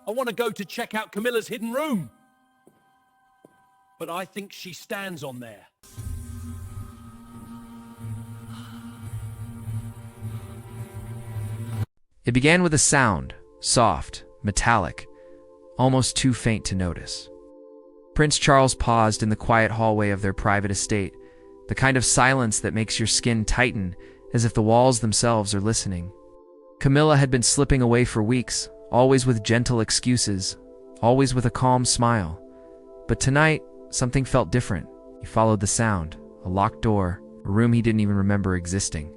I want to go to check out Camilla's hidden room. But I think she stands on there. It began with a sound, soft, metallic, almost too faint to notice. Prince Charles paused in the quiet hallway of their private estate, the kind of silence that makes your skin tighten as if the walls themselves are listening. Camilla had been slipping away for weeks, always with gentle excuses, always with a calm smile. But tonight, something felt different. He followed the sound, a locked door, a room he didn't even remember existing.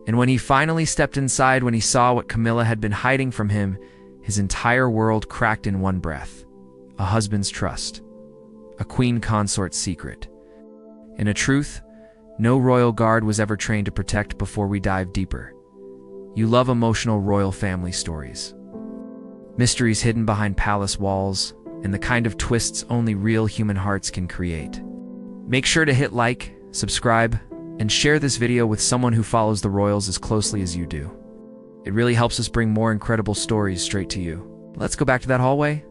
And when he finally stepped inside, when he saw what Camilla had been hiding from him, his entire world cracked in one breath. A husband's trust. A queen consort's secret. And a truth no royal guard was ever trained to protect. Before we dive deeper, you love emotional royal family stories. Mysteries hidden behind palace walls, and the kind of twists only real human hearts can create. Make sure to hit like, subscribe, and share this video with someone who follows the royals as closely as you do. It really helps us bring more incredible stories straight to you. Let's go back to that hallway.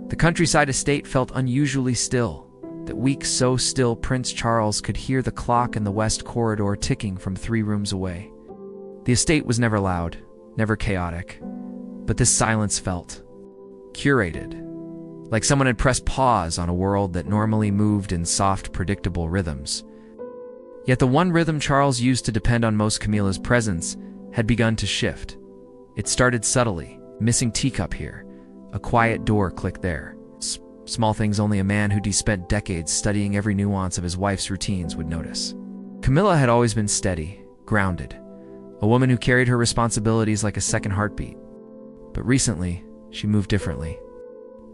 The countryside estate felt unusually still. That week so still Prince Charles could hear the clock in the west corridor ticking from 3 rooms away. The estate was never loud, never chaotic, but this silence felt curated, like someone had pressed pause on a world that normally moved in soft, predictable rhythms. Yet the one rhythm Charles used to depend on most, Camilla's presence, had begun to shift. It started subtly, missing teacup here, a quiet door clicked there. Small things only a man who'd spent decades studying every nuance of his wife's routines would notice. Camilla had always been steady, grounded, a woman who carried her responsibilities like a second heartbeat. But recently, she moved differently.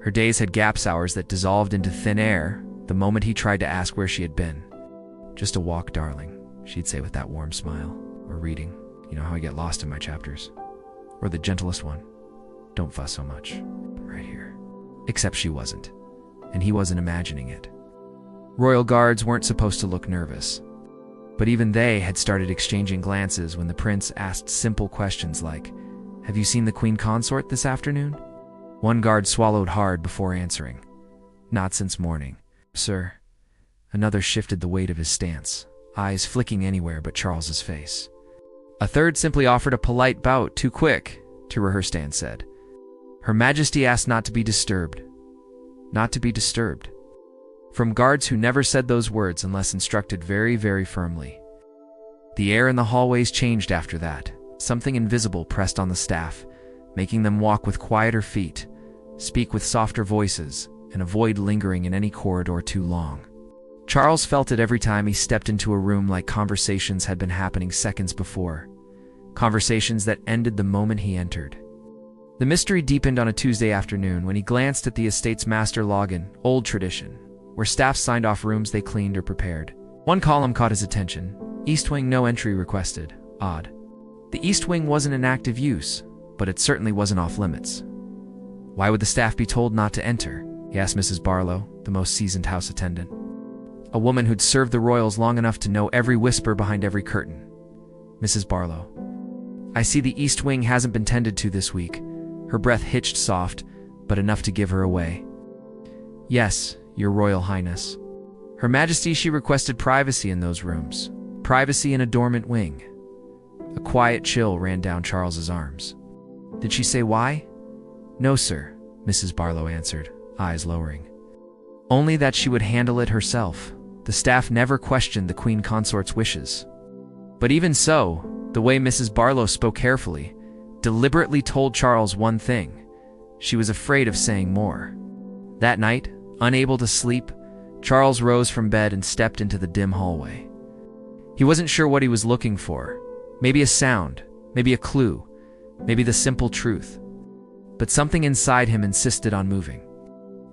Her days had gaps, hours that dissolved into thin air the moment he tried to ask where she had been. "Just a walk, darling," she'd say with that warm smile. "Or reading. You know how I get lost in my chapters." Or the gentlest one, "Don't fuss so much. Right here." Except she wasn't. And he wasn't imagining it. Royal guards weren't supposed to look nervous. But even they had started exchanging glances when the prince asked simple questions like, "Have you seen the queen consort this afternoon?" One guard swallowed hard before answering, "Not since morning, sir." Another shifted the weight of his stance, eyes flicking anywhere but Charles's face. A third simply offered a polite bow. "Too quick," her stand said. Her Majesty asked not to be disturbed. Not to be disturbed. From guards who never said those words unless instructed very, very firmly. The air in the hallways changed after that. Something invisible pressed on the staff, making them walk with quieter feet, speak with softer voices, and avoid lingering in any corridor too long. Charles felt it every time he stepped into a room, like conversations had been happening seconds before. Conversations that ended the moment he entered. The mystery deepened on a Tuesday afternoon when he glanced at the estate's master login, old tradition, where staff signed off rooms they cleaned or prepared. One column caught his attention. East Wing, no entry requested. Odd. The East Wing wasn't in active use, but it certainly wasn't off limits. Why would the staff be told not to enter? He asked Mrs. Barlow, the most seasoned house attendant. A woman who'd served the royals long enough to know every whisper behind every curtain. Mrs. Barlow. "I see the East Wing hasn't been tended to this week." Her breath hitched soft, but enough to give her away. "Yes, Your Royal Highness." Her Majesty, she requested privacy in those rooms. Privacy in a dormant wing. A quiet chill ran down Charles's arms. "Did she say why?" "No, sir," Mrs. Barlow answered, eyes lowering. "Only that she would handle it herself. The staff never questioned the queen consort's wishes." But even so, the way Mrs. Barlow spoke carefully, deliberately told Charles one thing. She was afraid of saying more. That night, unable to sleep, Charles rose from bed and stepped into the dim hallway. He wasn't sure what he was looking for. Maybe a sound, maybe a clue, maybe the simple truth. But something inside him insisted on moving.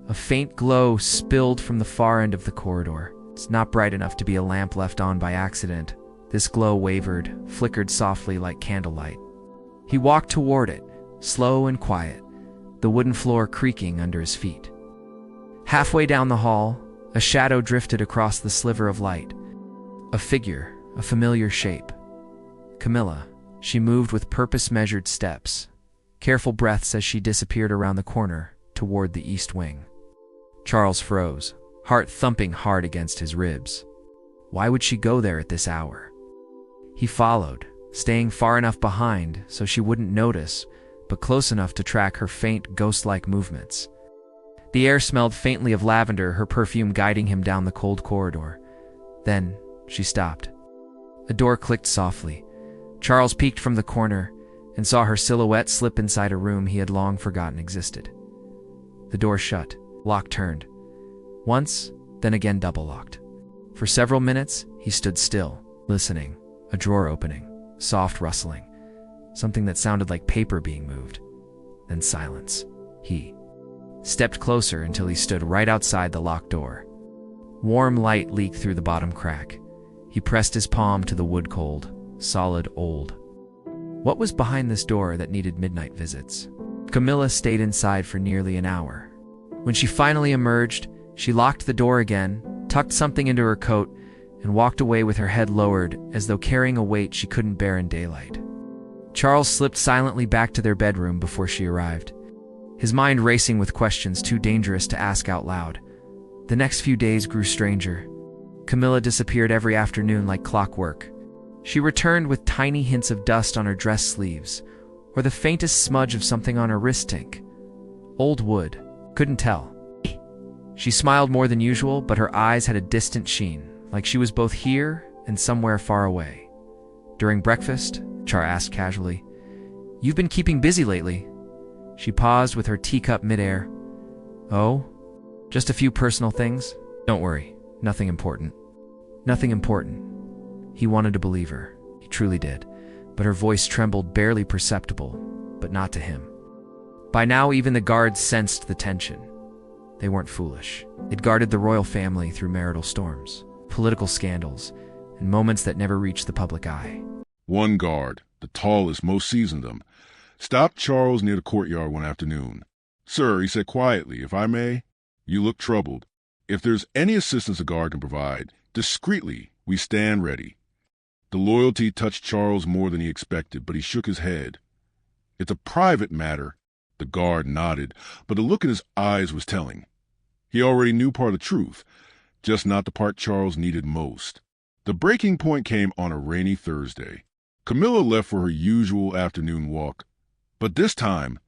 A faint glow spilled from the far end of the corridor. It's not bright enough to be a lamp left on by accident. This glow wavered, flickered softly like candlelight. He walked toward it, slow and quiet, the wooden floor creaking under his feet. Halfway down the hall, a shadow drifted across the sliver of light. A figure, a familiar shape. Camilla. She moved with purpose-measured steps. careful breaths as she disappeared around the corner toward the east wing. Charles froze, heart thumping hard against his ribs. Why would she go there at this hour? He followed, staying far enough behind so she wouldn't notice, but close enough to track her faint, ghost-like movements. The air smelled faintly of lavender, her perfume guiding him down the cold corridor. Then she stopped. A door clicked softly. Charles peeked from the corner and saw her silhouette slip inside a room he had long forgotten existed. The door shut, lock turned. Once, then again double-locked. For several minutes, he stood still, listening. A drawer opening, soft rustling, something that sounded like paper being moved. Then silence. He stepped closer until he stood right outside the locked door. Warm light leaked through the bottom crack. He pressed his palm to the wood-cold, solid old. What was behind this door that needed midnight visits? Camilla stayed inside for nearly an hour. When she finally emerged, she locked the door again, tucked something into her coat, and walked away with her head lowered as though carrying a weight she couldn't bear in daylight. Charles slipped silently back to their bedroom before she arrived, his mind racing with questions too dangerous to ask out loud. The next few days grew stranger. Camilla disappeared every afternoon like clockwork. She returned with tiny hints of dust on her dress sleeves, or the faintest smudge of something on her wrist tink. Old wood. Couldn't tell. She smiled more than usual, but her eyes had a distant sheen, like she was both here and somewhere far away. During breakfast, Char asked casually, "You've been keeping busy lately." She paused with her teacup midair. "Oh, just a few personal things. Don't worry, nothing important." Nothing important. He wanted to believe her. He truly did. But her voice trembled, barely perceptible, but not to him. By now, even the guards sensed the tension. They weren't foolish. They'd guarded the royal family through marital storms, political scandals, and moments that never reached the public eye. One guard, the tallest, most seasoned of them, stopped Charles near the courtyard one afternoon. "Sir," he said quietly, "if I may, you look troubled. If there's any assistance a guard can provide, discreetly, we stand ready." The loyalty touched Charles more than he expected, but he shook his head. "It's a private matter." The guard nodded, but the look in his eyes was telling. He already knew part of the truth, just not the part Charles needed most. The breaking point came on a rainy Thursday. Camilla left for her usual afternoon walk, but this time,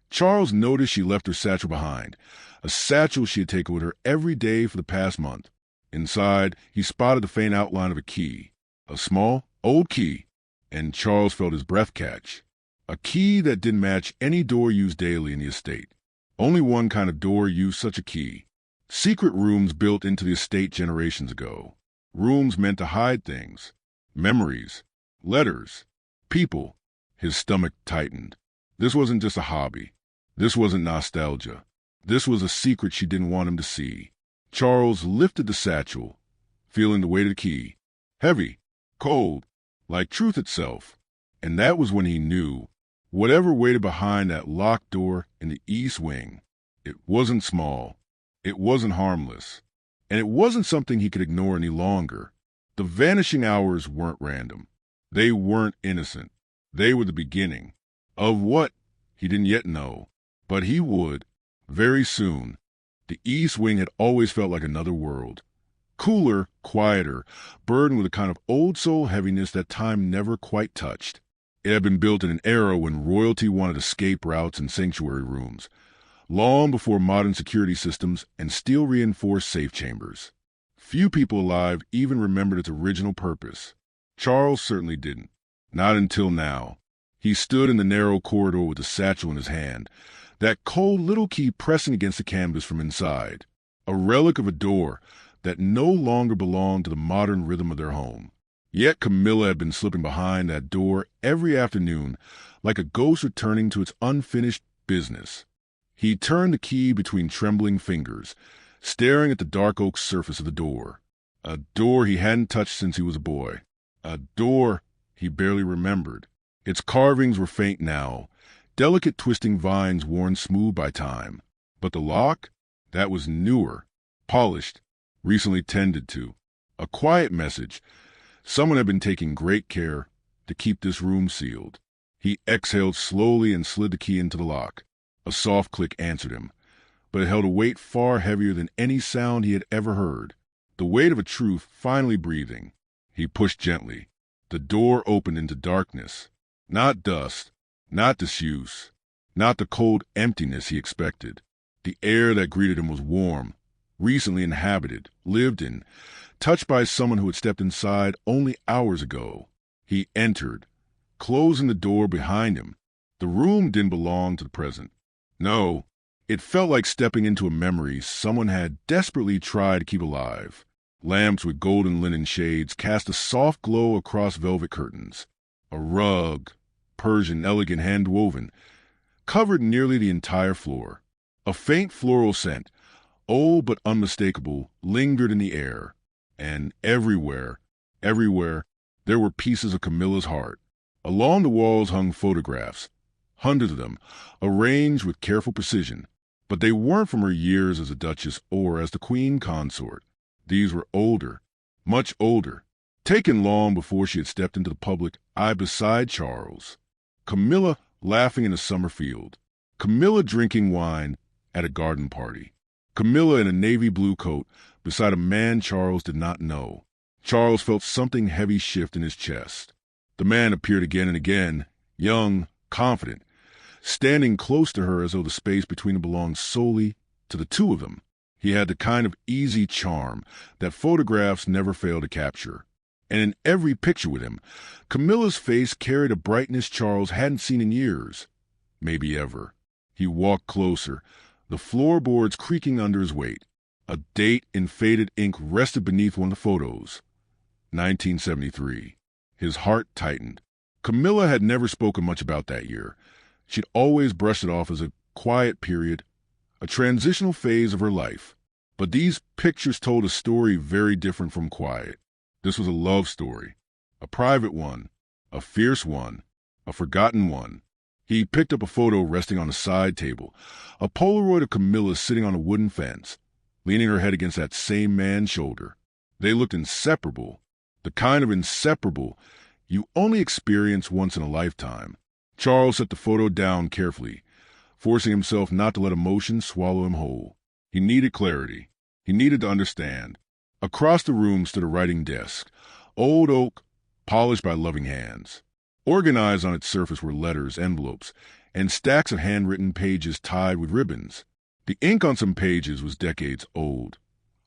Charles noticed she left her satchel behind, a satchel she had taken with her every day for the past month. Inside, he spotted the faint outline of a key, a small, old key, and Charles felt his breath catch. A key that didn't match any door used daily in the estate. Only one kind of door used such a key. Secret rooms built into the estate generations ago. Rooms meant to hide things. Memories. Letters. People. His stomach tightened. This wasn't just a hobby. This wasn't nostalgia. This was a secret she didn't want him to see. Charles lifted the satchel, feeling the weight of the key. Heavy. Cold. Like truth itself. And that was when he knew. Whatever waited behind that locked door in the east wing, it wasn't small, it wasn't harmless, and it wasn't something he could ignore any longer. The vanishing hours weren't random. They weren't innocent. They were the beginning. Of what? He didn't yet know. But he would, very soon. The east wing had always felt like another world. Cooler, quieter, burdened with a kind of old soul heaviness that time never quite touched. It had been built in an era when royalty wanted escape routes and sanctuary rooms, long before modern security systems and steel-reinforced safe chambers. Few people alive even remembered its original purpose. Charles certainly didn't. Not until now. He stood in the narrow corridor with the satchel in his hand, that cold little key pressing against the canvas from inside, a relic of a door that no longer belonged to the modern rhythm of their home. Yet Camilla had been slipping behind that door every afternoon, like a ghost returning to its unfinished business. He turned the key between trembling fingers, staring at the dark oak surface of the door. A door he hadn't touched since he was a boy. A door he barely remembered. Its carvings were faint now, delicate twisting vines worn smooth by time. But the lock? That was newer, polished, recently tended to. A quiet message. Someone had been taking great care to keep this room sealed. He exhaled slowly and slid the key into the lock. A soft click answered him, but it held a weight far heavier than any sound he had ever heard. The weight of a truth finally breathing. He pushed gently. The door opened into darkness. Not dust, not disuse, not the cold emptiness he expected. The air that greeted him was warm, recently inhabited, lived in, touched by someone who had stepped inside only hours ago. He entered, closing the door behind him. The room didn't belong to the present. No, it felt like stepping into a memory someone had desperately tried to keep alive. Lamps with golden linen shades cast a soft glow across velvet curtains. A rug, Persian elegant hand-woven, covered nearly the entire floor. A faint floral scent, old but unmistakable, lingered in the air. And everywhere, there were pieces of Camilla's heart. Along the walls hung photographs, hundreds of them, arranged with careful precision. But they weren't from her years as a duchess or as the queen consort. These were older, much older, taken long before she had stepped into the public eye beside Charles. Camilla laughing in a summer field. Camilla drinking wine at a garden party. Camilla in a navy blue coat beside a man Charles did not know. Charles felt something heavy shift in his chest. The man appeared again and again, young, confident, standing close to her as though the space between them belonged solely to the two of them. He had the kind of easy charm that photographs never fail to capture. And in every picture with him, Camilla's face carried a brightness Charles hadn't seen in years, maybe ever. He walked closer, the floorboards creaking under his weight. A date in faded ink rested beneath one of the photos. 1973. His heart tightened. Camilla had never spoken much about that year. She'd always brushed it off as a quiet period, a transitional phase of her life. But these pictures told a story very different from quiet. This was a love story, a private one, a fierce one, a forgotten one. He picked up a photo resting on a side table, a Polaroid of Camilla sitting on a wooden fence, leaning her head against that same man's shoulder. They looked inseparable, the kind of inseparable you only experience once in a lifetime. Charles set the photo down carefully, forcing himself not to let emotion swallow him whole. He needed clarity. He needed to understand. Across the room stood a writing desk, old oak, polished by loving hands. Organized on its surface were letters, envelopes, and stacks of handwritten pages tied with ribbons. The ink on some pages was decades old.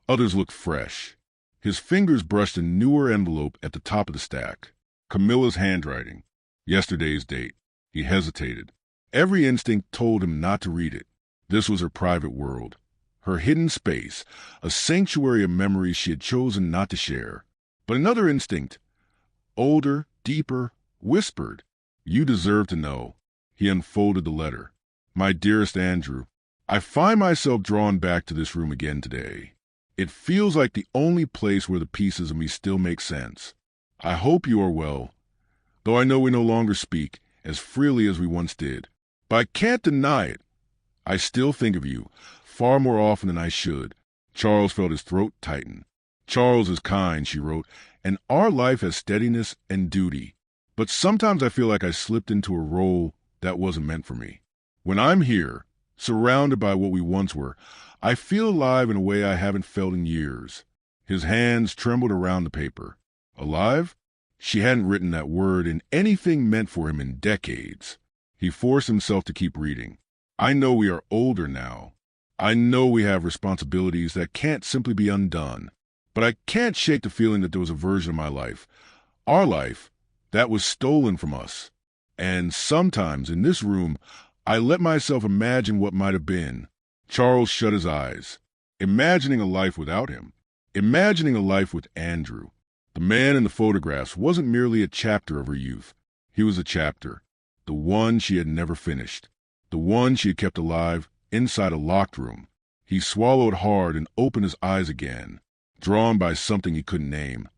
Others looked fresh. His fingers brushed a newer envelope at the top of the stack. Camilla's handwriting. Yesterday's date. He hesitated. Every instinct told him not to read it. This was her private world, her hidden space, a sanctuary of memories she had chosen not to share. But another instinct, older, deeper, whispered, "You deserve to know." He unfolded the letter. "My dearest Andrew, I find myself drawn back to this room again today. It feels like the only place where the pieces of me still make sense. I hope you are well, though I know we no longer speak as freely as we once did. But I can't deny it. I still think of you, far more often than I should." Charles felt his throat tighten. "Charles is kind," she wrote, "and our life has steadiness and duty. But sometimes I feel like I slipped into a role that wasn't meant for me. When I'm here, surrounded by what we once were, I feel alive in a way I haven't felt in years." His hands trembled around the paper. Alive? She hadn't written that word in anything meant for him in decades. He forced himself to keep reading. "I know we are older now. I know we have responsibilities that can't simply be undone. But I can't shake the feeling that there was a version of my life, our life, that was stolen from us. And sometimes in this room, I let myself imagine what might have been." Charles shut his eyes, imagining a life without him, imagining a life with Andrew. The man in the photographs wasn't merely a chapter of her youth. He was a chapter, the one she had never finished, the one she had kept alive inside a locked room. He swallowed hard and opened his eyes again, drawn by something he couldn't name.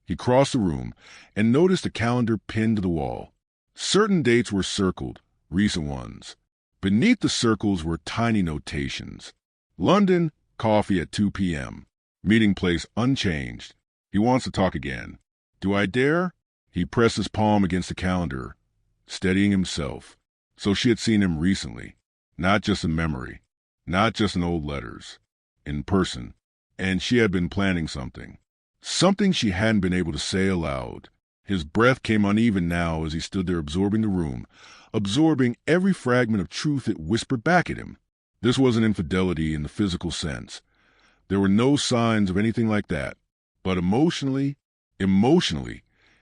He crossed the room and noticed a calendar pinned to the wall. Certain dates were circled, recent ones. Beneath the circles were tiny notations. London, coffee at 2 p.m. Meeting place unchanged. He wants to talk again. Do I dare? He pressed his palm against the calendar. steadying himself. So she had seen him recently, not just in memory, not just in old letters, in person, and she had been planning something. Something she hadn't been able to say aloud. His breath came uneven now as he stood there absorbing the room, absorbing every fragment of truth it whispered back at him. This wasn't infidelity in the physical sense. There were no signs of anything like that. But emotionally,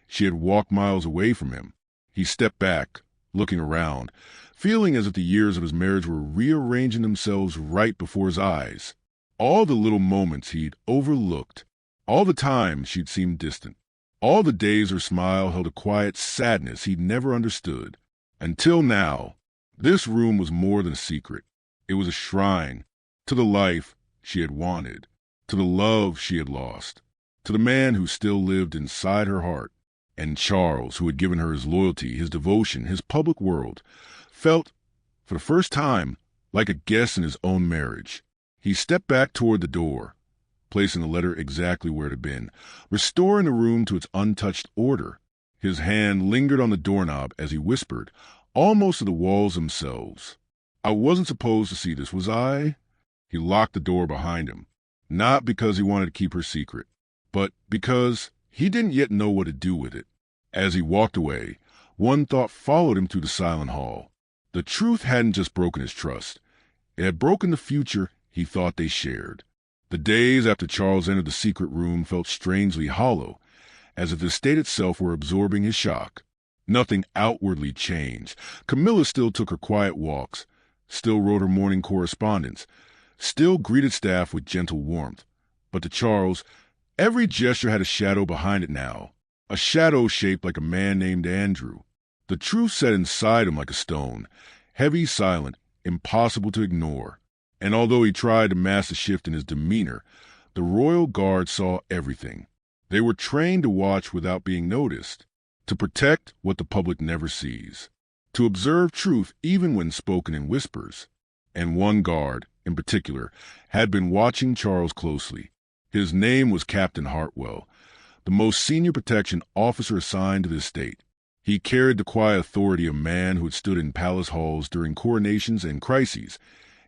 she had walked miles away from him. He stepped back, looking around, feeling as if the years of his marriage were rearranging themselves right before his eyes. All the little moments he'd overlooked, all the times she'd seemed distant, all the days her smile held a quiet sadness he'd never understood. Until now, this room was more than a secret. It was a shrine to the life she had wanted, to the love she had lost, to the man who still lived inside her heart. And Charles, who had given her his loyalty, his devotion, his public world, felt, for the first time, like a guest in his own marriage. He stepped back toward the door, placing the letter exactly where it had been, restoring the room to its untouched order. His hand lingered on the doorknob as he whispered, almost to the walls themselves. I wasn't supposed to see this, was I? He locked the door behind him, not because he wanted to keep her secret, but because he didn't yet know what to do with it. As he walked away, one thought followed him through the silent hall. The truth hadn't just broken his trust. It had broken the future he thought they shared. The days after Charles entered the secret room felt strangely hollow, as if the state itself were absorbing his shock. Nothing outwardly changed. Camilla still took her quiet walks, still wrote her morning correspondence, still greeted staff with gentle warmth. But to Charles, every gesture had a shadow behind it now, a shadow shaped like a man named Andrew. The truth sat inside him like a stone, heavy, silent, impossible to ignore. And although he tried to mask the shift in his demeanor, the royal guard saw everything. They were trained to watch without being noticed, to protect what the public never sees, to observe truth even when spoken in whispers. And one guard, in particular, had been watching Charles closely. His name was Captain Hartwell, the most senior protection officer assigned to the estate. He carried the quiet authority of a man who had stood in palace halls during coronations and crises,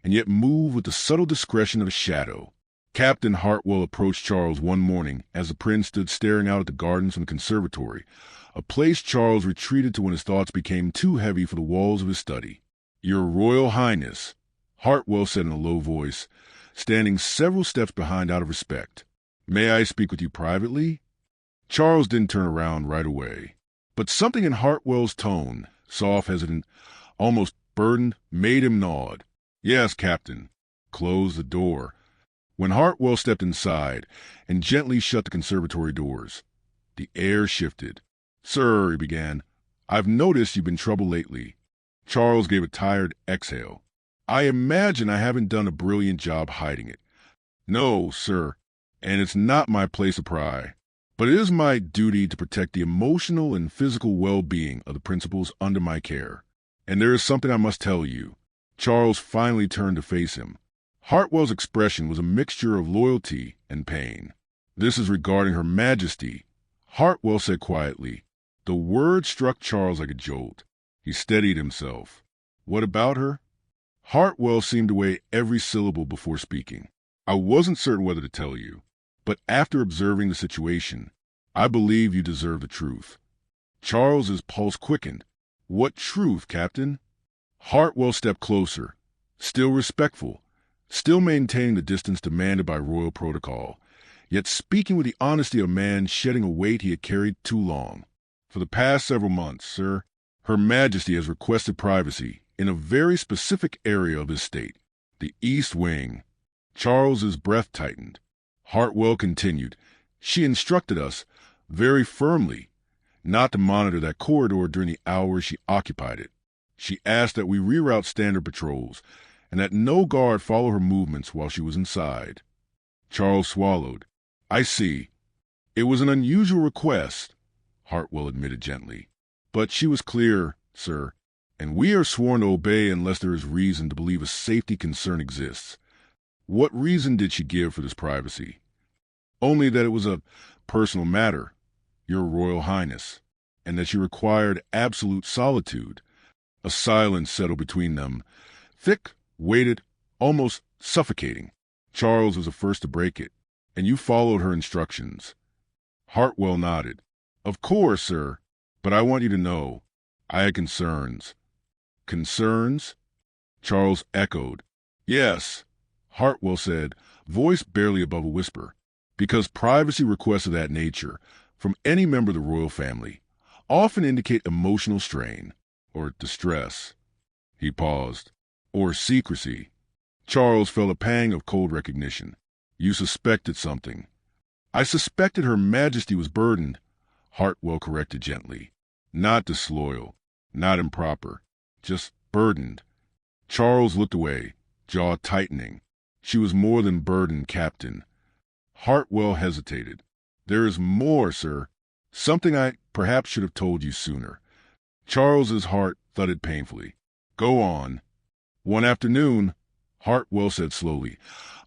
and yet moved with the subtle discretion of a shadow. Captain Hartwell approached Charles one morning as the prince stood staring out at the gardens from the conservatory, a place Charles retreated to when his thoughts became too heavy for the walls of his study. "Your Royal Highness," Hartwell said in a low voice, standing several steps behind out of respect. "May I speak with you privately?" Charles didn't turn around right away, but something in Hartwell's tone, soft, hesitant, almost burdened, made him nod. "Yes, Captain." Close the door. When Hartwell stepped inside and gently shut the conservatory doors, the air shifted. "Sir," he began, "I've noticed you've been troubled lately." Charles gave a tired exhale. "I imagine I haven't done a brilliant job hiding it." "No, sir, and it's not my place to pry. But it is my duty to protect the emotional and physical well-being of the principals under my care. And there is something I must tell you." Charles finally turned to face him. Hartwell's expression was a mixture of loyalty and pain. "This is regarding Her Majesty," Hartwell said quietly. The word struck Charles like a jolt. He steadied himself. "What about her?" Hartwell seemed to weigh every syllable before speaking. "I wasn't certain whether to tell you, but after observing the situation, I believe you deserve the truth." Charles's pulse quickened. "What truth, Captain?" Hartwell stepped closer, still respectful, still maintaining the distance demanded by royal protocol, yet speaking with the honesty of a man shedding a weight he had carried too long. "For the past several months, sir, Her Majesty has requested privacy in a very specific area of his state, the East Wing." Charles's breath tightened. Hartwell continued, "She instructed us, very firmly, not to monitor that corridor during the hours she occupied it. She asked that we reroute standard patrols, and that no guard follow her movements while she was inside." Charles swallowed. "I see. It was an unusual request," Hartwell admitted gently. "But she was clear, sir, and we are sworn to obey unless there is reason to believe a safety concern exists." "What reason did she give for this privacy?" "Only that it was a personal matter, Your Royal Highness." and that she required absolute solitude. A silence settled between them, thick, weighted, almost suffocating. Charles was the first to break it. And you followed her instructions. Hartwell nodded. Of course, sir. But I want you to know, I had concerns. Concerns? Charles echoed. Yes, Hartwell said, voice barely above a whisper, because privacy requests of that nature, from any member of the royal family, often indicate emotional strain, or distress. He paused. Or secrecy. Charles felt a pang of cold recognition. You suspected something. I suspected Her Majesty was burdened, Hartwell corrected gently. Not disloyal, not improper, just burdened. Charles looked away, jaw tightening. She was more than burdened, Captain. Hartwell hesitated. There is more, sir. Something I perhaps should have told you sooner. Charles's heart thudded painfully. Go on. One afternoon, Hartwell said slowly,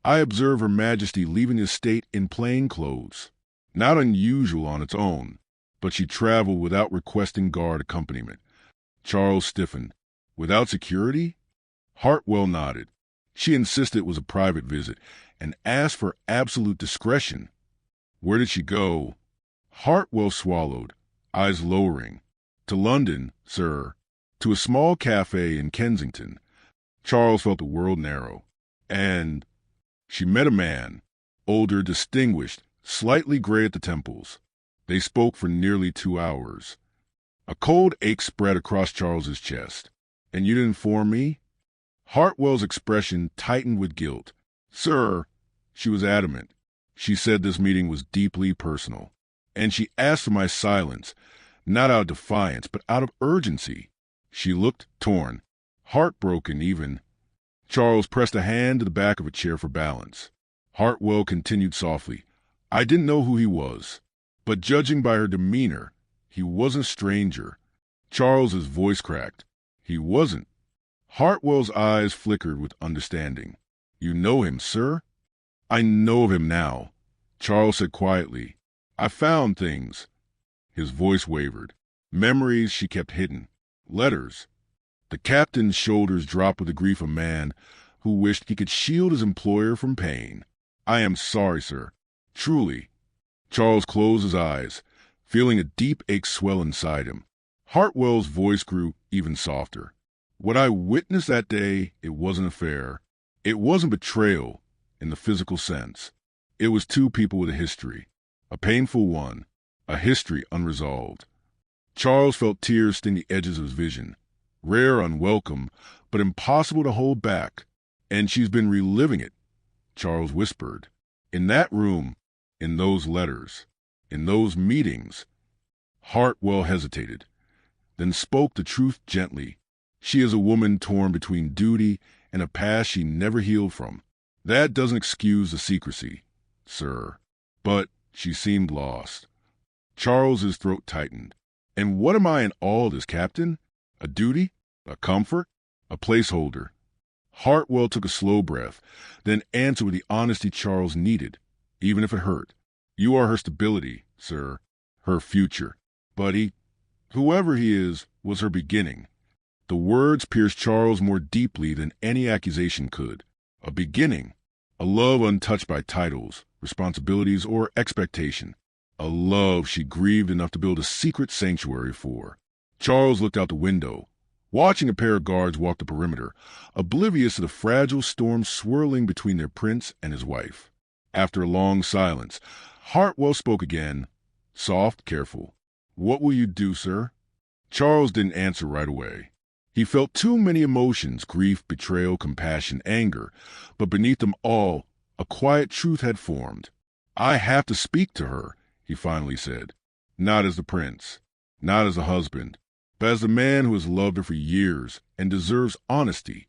I observed Her Majesty leaving the estate in plain clothes. Not unusual on its own, but she traveled without requesting guard accompaniment. Charles stiffened. Without security? Hartwell nodded. She insisted it was a private visit and asked for absolute discretion. Where did she go? Hartwell swallowed, eyes lowering. To London, sir. To a small cafe in Kensington. Charles felt the world narrow. And she met a man, older, distinguished, slightly gray at the temples. They spoke for nearly 2 hours. A cold ache spread across Charles's chest. And you didn't inform me? Hartwell's expression tightened with guilt. Sir, she was adamant. She said this meeting was deeply personal. And she asked for my silence, not out of defiance, but out of urgency. She looked torn, heartbroken even. Charles pressed a hand to the back of a chair for balance. Hartwell continued softly. I didn't know who he was, but judging by her demeanor, he wasn't a stranger. Charles's voice cracked. He wasn't. Hartwell's eyes flickered with understanding. You know him, sir? I know of him now, Charles said quietly. I found things. His voice wavered. Memories she kept hidden. Letters. The captain's shoulders dropped with the grief of a man who wished he could shield his employer from pain. I am sorry, sir. Truly. Charles closed his eyes, feeling a deep ache swell inside him. Hartwell's voice grew even softer. What I witnessed that day, it wasn't a affair. It wasn't betrayal in the physical sense. It was two people with a history. A painful one. A history unresolved. Charles felt tears sting the edges of his vision. Rare, unwelcome, but impossible to hold back. And she's been reliving it, Charles whispered. In that room, in those letters, in those meetings. Hartwell hesitated, then spoke the truth gently. She is a woman torn between duty and a past she never healed from. That doesn't excuse the secrecy, sir. But she seemed lost. Charles's throat tightened. And what am I in all this, Captain? A duty? A comfort? A placeholder? Hartwell took a slow breath, then answered with the honesty Charles needed, even if it hurt. You are her stability, sir. Her future. But whoever he is, was her beginning. The words pierced Charles more deeply than any accusation could. A beginning. A love untouched by titles, responsibilities, or expectation. A love she grieved enough to build a secret sanctuary for. Charles looked out the window, watching a pair of guards walk the perimeter, oblivious to the fragile storm swirling between their prince and his wife. After a long silence, Hartwell spoke again, soft, careful. What will you do, sir? Charles didn't answer right away. He felt too many emotions, grief, betrayal, compassion, anger, but beneath them all, a quiet truth had formed. I have to speak to her, he finally said. Not as the prince, not as a husband, but as the man who has loved her for years and deserves honesty.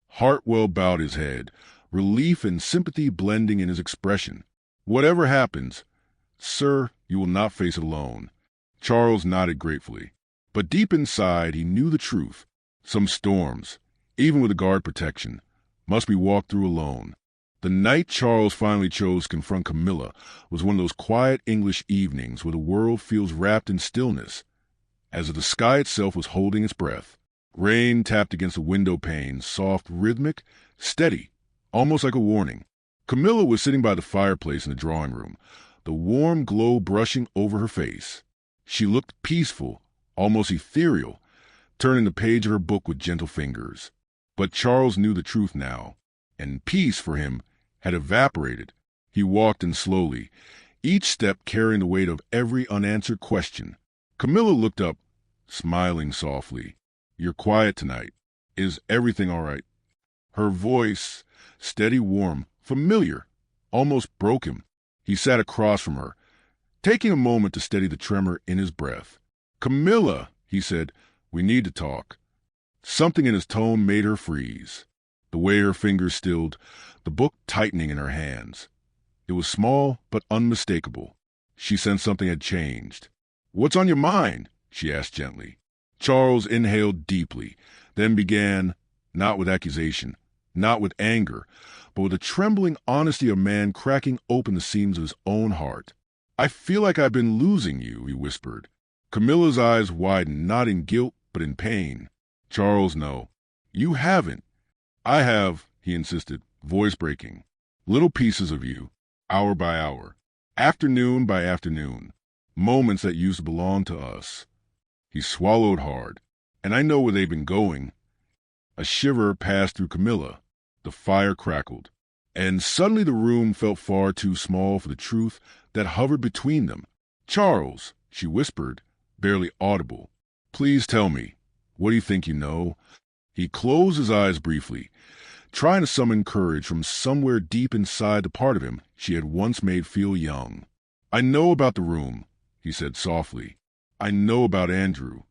Hartwell bowed his head, relief and sympathy blending in his expression. Whatever happens, sir, you will not face it alone. Charles nodded gratefully. But deep inside, he knew the truth. Some storms, even with a guard protection, must be walked through alone. The night Charles finally chose to confront Camilla was one of those quiet English evenings where the world feels wrapped in stillness. as if the sky itself was holding its breath. Rain tapped against the window pane, soft, rhythmic, steady, almost like a warning. Camilla was sitting by the fireplace in the drawing room, the warm glow brushing over her face. She looked peaceful, almost ethereal, turning the page of her book with gentle fingers. But Charles knew the truth now, and peace for him had evaporated. He walked in slowly, each step carrying the weight of every unanswered question. Camilla looked up, smiling softly. "You're quiet tonight. Is everything all right?" Her voice, steady, warm, familiar, almost broke him. He sat across from her, taking a moment to steady the tremor in his breath. "Camilla," he said, "we need to talk." Something in his tone made her freeze. The way her fingers stilled, the book tightening in her hands. It was small but unmistakable. She sensed something had changed. "What's on your mind?" she asked gently. Charles inhaled deeply, then began, not with accusation, not with anger, but with the trembling honesty of a man cracking open the seams of his own heart. "I feel like I've been losing you," he whispered. Camilla's eyes widened, not in guilt, but in pain. "Charles, no. You haven't." "I have," he insisted, voice breaking. "Little pieces of you, hour by hour, afternoon by afternoon, moments that used to belong to us." He swallowed hard. "And I know where they've been going." A shiver passed through Camilla. The fire crackled. And suddenly the room felt far too small for the truth that hovered between them. "Charles," she whispered, barely audible, "please tell me. What do you think you know?" He closed his eyes briefly, trying to summon courage from somewhere deep inside the part of him she had once made feel young. "I know about the room," he said softly. "I know about Andrew."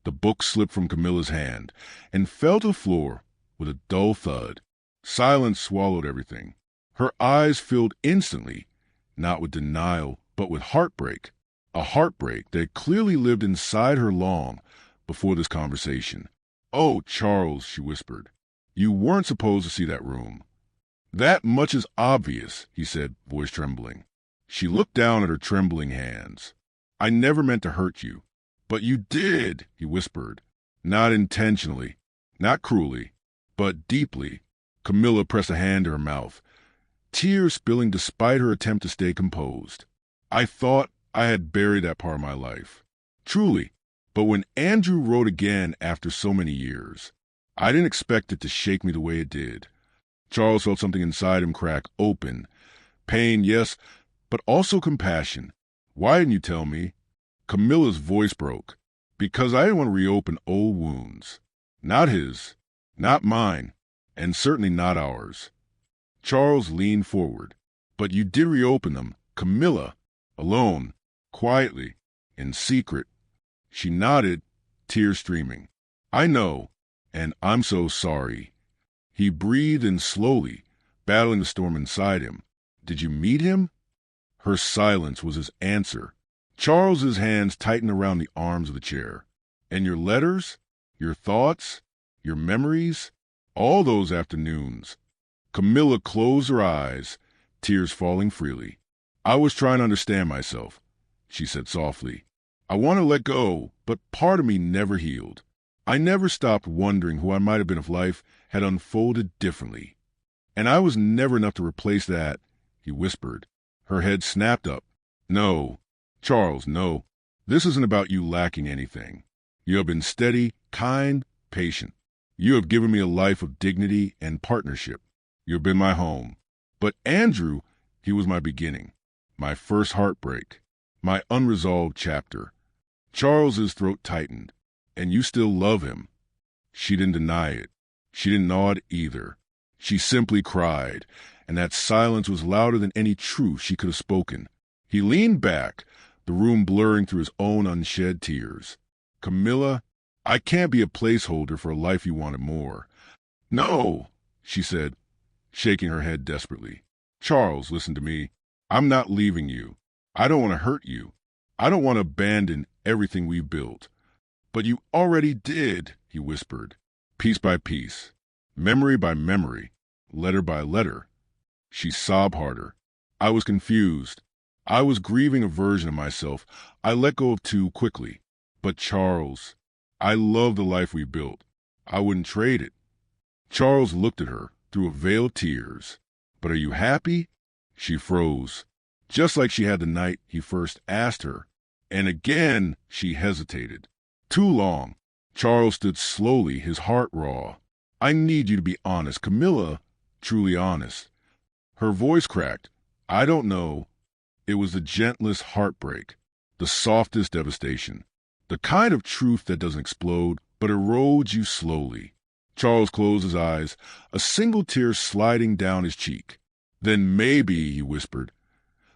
The book slipped from Camilla's hand and fell to the floor with a dull thud. Silence swallowed everything. Her eyes filled instantly, not with denial, but with heartbreak. A heartbreak that had clearly lived inside her long before this conversation. "Oh, Charles," she whispered, "you weren't supposed to see that room." "That much is obvious," he said, voice trembling. She looked down at her trembling hands. "I never meant to hurt you." "But you did," he whispered. "Not intentionally, not cruelly, but deeply." Camilla pressed a hand to her mouth, tears spilling despite her attempt to stay composed. "I thought I had buried that part of my life. Truly. But when Andrew wrote again after so many years, I didn't expect it to shake me the way it did." Charles felt something inside him crack open. Pain, yes, but also compassion. "Why didn't you tell me?" Camilla's voice broke. "Because I didn't want to reopen old wounds. Not his, not mine, and certainly not ours." Charles leaned forward. "But you did reopen them, Camilla, alone, quietly, in secret." She nodded, tears streaming. "I know, and I'm so sorry." He breathed in slowly, battling the storm inside him. "Did you meet him?" Her silence was his answer. Charles's hands tightened around the arms of the chair. "And your letters? Your thoughts? Your memories? All those afternoons?" Camilla closed her eyes, tears falling freely. "I was trying to understand myself," she said softly. "I want to let go, but part of me never healed. I never stopped wondering who I might have been if life had unfolded differently. And I was never enough to replace that," he whispered. Her head snapped up. "No, Charles, no. This isn't about you lacking anything. You have been steady, kind, patient. You have given me a life of dignity and partnership. You have been my home. But Andrew, he was my beginning, my first heartbreak, my unresolved chapter." Charles's throat tightened. "And you still love him." She didn't deny it. She didn't nod either. She simply cried, and that silence was louder than any truth she could have spoken. He leaned back, the room blurring through his own unshed tears. "Camilla, I can't be a placeholder for a life you wanted more." "No," she said, shaking her head desperately. "Charles, listen to me. I'm not leaving you. I don't want to hurt you. I don't want to abandon everything we built." "But you already did," he whispered, piece by piece, memory by memory, letter by letter. She sobbed harder. "I was confused. I was grieving a version of myself I let go of too quickly. But Charles, I love the life we built. I wouldn't trade it. Charles looked at her through a veil of tears. But are you happy? She froze, just like she had the night he first asked her. And again, she hesitated. Too long. Charles stood slowly, his heart raw. I need you to be honest, Camilla, truly honest. Her voice cracked. I don't know. It was the gentlest heartbreak, the softest devastation, the kind of truth that doesn't explode, but erodes you slowly. Charles closed his eyes, a single tear sliding down his cheek. Then maybe, he whispered,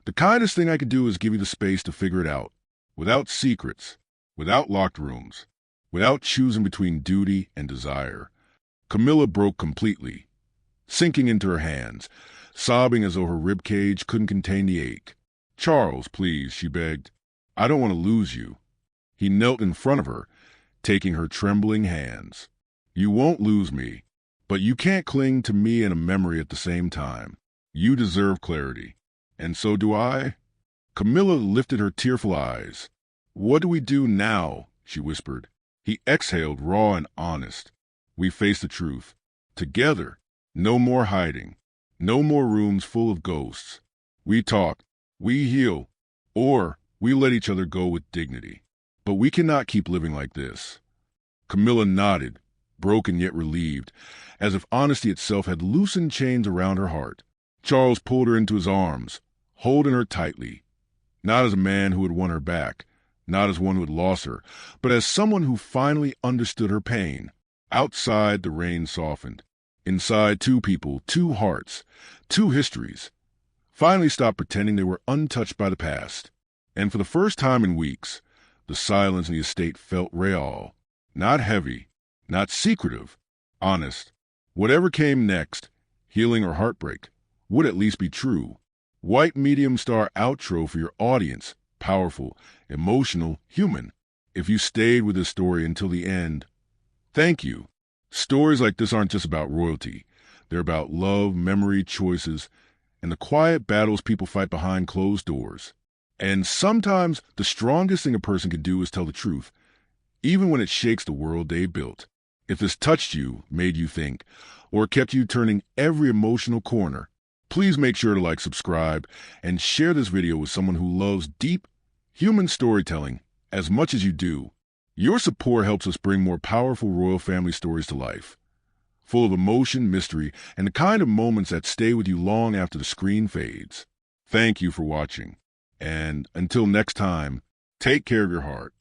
the kindest thing I could do is give you the space to figure it out, without secrets, without locked rooms, without choosing between duty and desire. Camilla broke completely, sinking into her hands, sobbing as though her ribcage couldn't contain the ache. Charles, please, she begged. I don't want to lose you. He knelt in front of her, taking her trembling hands. You won't lose me, but you can't cling to me and a memory at the same time. You deserve clarity, and so do I. Camilla lifted her tearful eyes. What do we do now? She whispered. He exhaled, raw and honest. We face the truth. Together. No more hiding. No more rooms full of ghosts. We talk. We heal. Or we let each other go with dignity. But we cannot keep living like this. Camilla nodded, broken yet relieved, as if honesty itself had loosened chains around her heart. Charles pulled her into his arms, holding her tightly, not as a man who had won her back, not as one who had lost her, but as someone who finally understood her pain. Outside, the rain softened. Inside, two people, two hearts, two histories, finally stopped pretending they were untouched by the past. And for the first time in weeks, the silence in the estate felt real, not heavy, not secretive, honest. Whatever came next, healing or heartbreak, would at least be true. White medium star outro for your audience. Powerful, emotional, human. If you stayed with this story until the end, thank you. Stories like this aren't just about royalty. They're about love, memory, choices, and the quiet battles people fight behind closed doors. And sometimes the strongest thing a person can do is tell the truth, even when it shakes the world they built. If this touched you, made you think, or kept you turning every emotional corner, please make sure to like, subscribe, and share this video with someone who loves deep, human storytelling as much as you do. Your support helps us bring more powerful royal family stories to life, full of emotion, mystery, and the kind of moments that stay with you long after the screen fades. Thank you for watching, and until next time, take care of your heart.